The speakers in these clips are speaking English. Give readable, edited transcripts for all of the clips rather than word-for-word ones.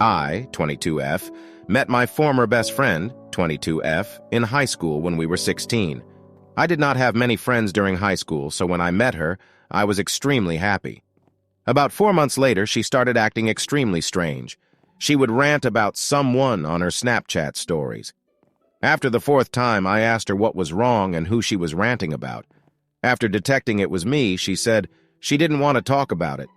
I, 22F, met my former best friend, 22F, in high school when we were 16. I did not have many friends during high school, so when I met her, I was extremely happy. About 4 months later, she started acting extremely strange. She would rant about someone on her Snapchat stories. After the fourth time, I asked her what was wrong and who she was ranting about. After detecting it was me, she said she didn't want to talk about it.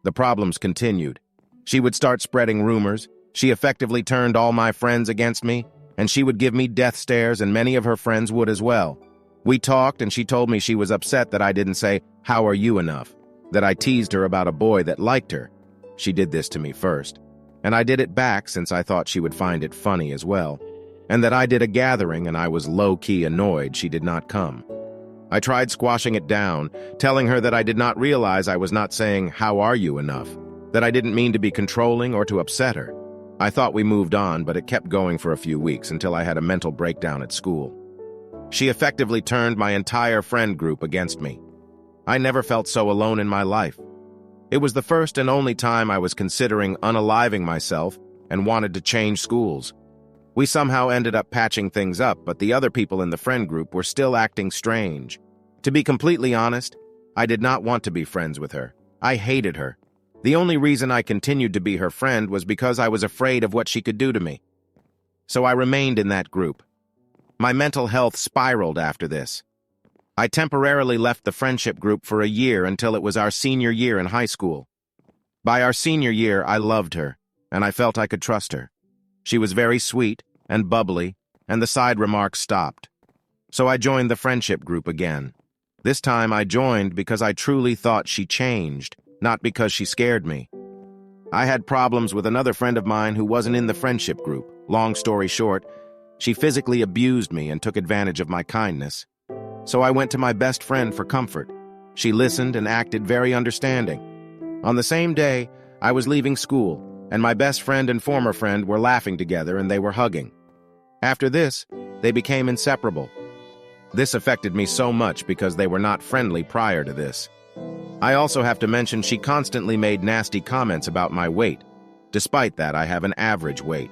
The problems continued. She would start spreading rumors. She effectively turned all my friends against me, and she would give me death stares, and many of her friends would as well. We talked, and she told me she was upset that I didn't say, "How are you?" enough, that I teased her about a boy that liked her. She did this to me first, and I did it back since I thought she would find it funny as well, and that I did a gathering and I was low-key annoyed she did not come. I tried squashing it down, telling her that I did not realize I was not saying, "How are you?" enough, that I didn't mean to be controlling or to upset her. I thought we moved on, but it kept going for a few weeks until I had a mental breakdown at school. She effectively turned my entire friend group against me. I never felt so alone in my life. It was the first and only time I was considering unaliving myself and wanted to change schools. We somehow ended up patching things up, but the other people in the friend group were still acting strange. To be completely honest, I did not want to be friends with her. I hated her. The only reason I continued to be her friend was because I was afraid of what she could do to me. So I remained in that group. My mental health spiraled after this. I temporarily left the friendship group for a year until it was our senior year in high school. By our senior year, I loved her, and I felt I could trust her. She was very sweet and bubbly, and the side remarks stopped. So I joined the friendship group again. This time I joined because I truly thought she changed, not because she scared me. I had problems with another friend of mine who wasn't in the friendship group. Long story short, she physically abused me and took advantage of my kindness. So I went to my best friend for comfort. She listened and acted very understanding. On the same day, I was leaving school, and my best friend and former friend were laughing together and they were hugging. After this, they became inseparable. This affected me so much because they were not friendly prior to this. I also have to mention she constantly made nasty comments about my weight. Despite that, I have an average weight.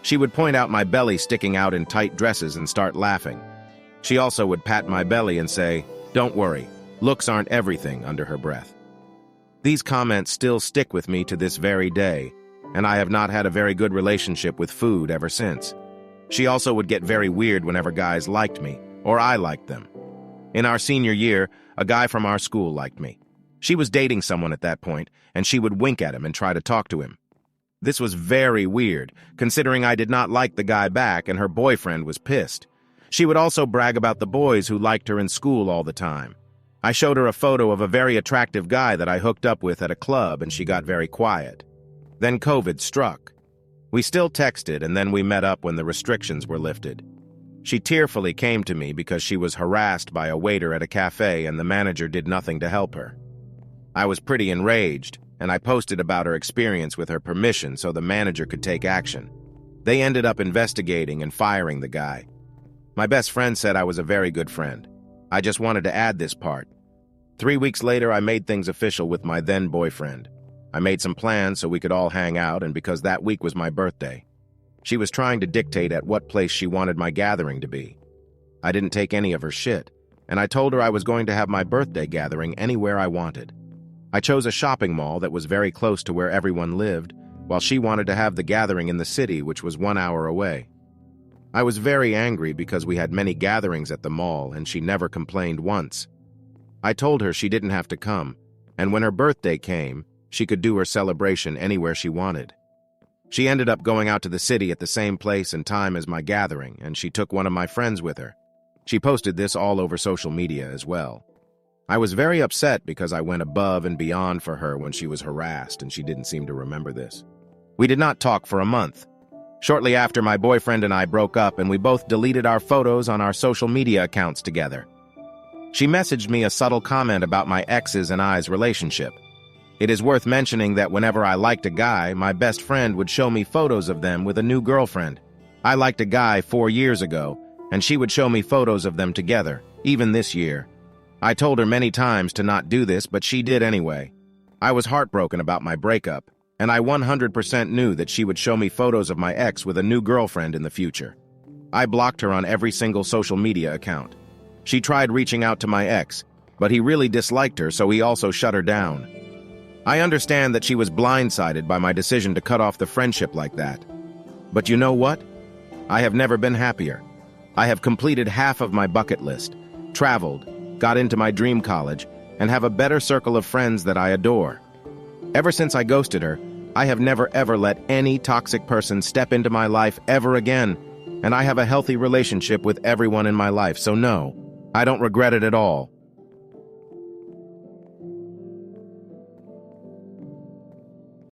She would point out my belly sticking out in tight dresses and start laughing. She also would pat my belly and say, "Don't worry, looks aren't everything," under her breath. These comments still stick with me to this very day, and I have not had a very good relationship with food ever since. She also would get very weird whenever guys liked me, or I liked them. In our senior year, a guy from our school liked me. She was dating someone at that point, and she would wink at him and try to talk to him. This was very weird, considering I did not like the guy back and her boyfriend was pissed. She would also brag about the boys who liked her in school all the time. I showed her a photo of a very attractive guy that I hooked up with at a club, and she got very quiet. Then COVID struck. We still texted, and then we met up when the restrictions were lifted. She tearfully came to me because she was harassed by a waiter at a cafe and the manager did nothing to help her. I was pretty enraged, and I posted about her experience with her permission so the manager could take action. They ended up investigating and firing the guy. My best friend said I was a very good friend. I just wanted to add this part. 3 weeks later, I made things official with my then boyfriend. I made some plans so we could all hang out, and because that week was my birthday. She was trying to dictate at what place she wanted my gathering to be. I didn't take any of her shit, and I told her I was going to have my birthday gathering anywhere I wanted. I chose a shopping mall that was very close to where everyone lived, while she wanted to have the gathering in the city, which was 1 hour away. I was very angry because we had many gatherings at the mall and she never complained once. I told her she didn't have to come, and when her birthday came, she could do her celebration anywhere she wanted. She ended up going out to the city at the same place and time as my gathering, and she took one of my friends with her. She posted this all over social media as well. I was very upset because I went above and beyond for her when she was harassed, and she didn't seem to remember this. We did not talk for a month. Shortly after, my boyfriend and I broke up, and we both deleted our photos on our social media accounts together. She messaged me a subtle comment about my ex's and I's relationship. It is worth mentioning that whenever I liked a guy, my best friend would show me photos of them with a new girlfriend. I liked a guy 4 years ago, and she would show me photos of them together, even this year. I told her many times to not do this, but she did anyway. I was heartbroken about my breakup, and I 100% knew that she would show me photos of my ex with a new girlfriend in the future. I blocked her on every single social media account. She tried reaching out to my ex, but he really disliked her, so he also shut her down. I understand that she was blindsided by my decision to cut off the friendship like that. But you know what? I have never been happier. I have completed half of my bucket list, traveled, got into my dream college, and have a better circle of friends that I adore. Ever since I ghosted her, I have never ever let any toxic person step into my life ever again, and I have a healthy relationship with everyone in my life, so no, I don't regret it at all.